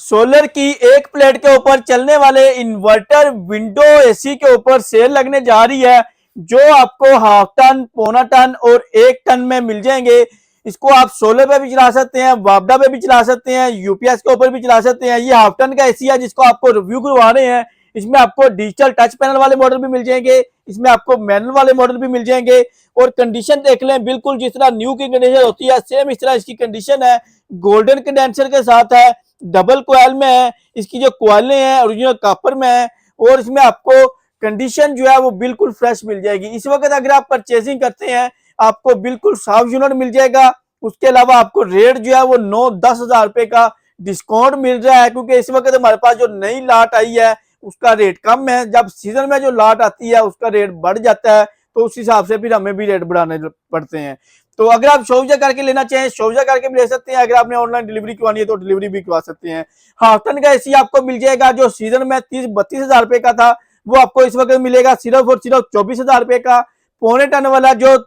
Solar की एक plate के ऊपर चलने वाले इन्वर्टर विंडो एसी के ऊपर सेल लगने जा रही है, जो आपको हाफ टन, पौना टन और 1 टन में मिल जाएंगे। इसको आप सोलर पे भी चला सकते हैं, वापडा पे भी चला सकते हैं, यूपीएस के ऊपर भी चला सकते हैं। ये हाफ टन का एसी है जिसको आपको रिव्यू करवा रहे हैं। इसमें आपको डिजिटल टच पैनल वाले मॉडल भी मिल जाएंगे, इसमें आपको मैनुअल वाले मॉडल भी मिल जाएंगे। और कंडीशन देख लें, बिल्कुल जिस तरह न्यू की कंडीशन होती है सेम इस तरह इसकी कंडीशन है। गोल्डन कंडेंसर के साथ है, डबल कोयल में है, इसकी जो कोयलें हैं ओरिजिनल कॉपर में है। और इसमें आपको कंडीशन जो है वो बिल्कुल फ्रेश मिल जाएगी। इस वक्त अगर आप परचेसिंग करते हैं आपको बिल्कुल साफ यूनिट मिल जाएगा। उसके अलावा आपको रेट जो है वो 9-10 हजार रुपए का डिस्काउंट मिल रहा है, क्योंकि इस वक्त हमारे पास जो नई लाट आई है उसका रेट कम है। जब सीजन में जो लाट आती है उसका रेट बढ़ जाता है, तो उस हिसाब से फिर हमें भी रेट बढ़ाने पड़ते हैं। तो अगर आप शौजा करके लेना चाहें शौजा करके भी ले सकते हैं, अगर आपने ऑनलाइन डिलीवरी करवानी है तो डिलीवरी भी करवा सकते हैं। हाफ टन का एसी आपको मिल जाएगा जो सीजन में 30-32 हजार रुपए का था, वो आपको इस वक्त मिलेगा सिर्फ और सिर्फ 24 हजार रुपए का। पौने टन वाला जो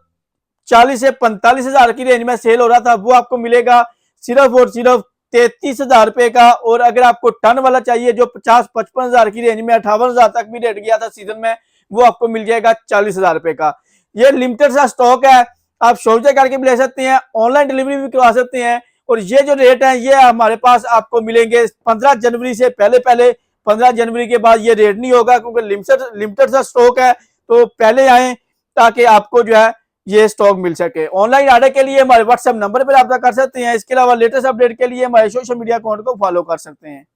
40 से 45 हजार की रेंज में सेल हो रहा था वो आपको मिलेगा सिर्फ और सिर्फ 33 हजार रुपए का। और अगर आपको टन वाला चाहिए जो 50-55 हजार की रेंज में 58 हजार तक भी रेट गया था सीजन में, वो आपको मिल जाएगा 40 हजार रुपए का। ये लिमिटेड सा स्टॉक है, आप शौजा करके भी ले सकते हैं, ऑनलाइन डिलीवरी भी करवा सकते हैं। और ये जो रेट है ये हमारे पास आपको मिलेंगे 15 जनवरी से पहले पहले। 15 जनवरी के बाद ये रेट नहीं होगा, क्योंकि लिमिटेड सा स्टॉक है। तो पहले आए ताकि आपको जो है ये स्टॉक मिल सके। ऑनलाइन ऑर्डर के लिए हमारे व्हाट्सएप नंबर पर रब्ता कर सकते हैं। इसके अलावा लेटेस्ट अपडेट के लिए हमारे सोशल मीडिया अकाउंट को फॉलो कर सकते हैं।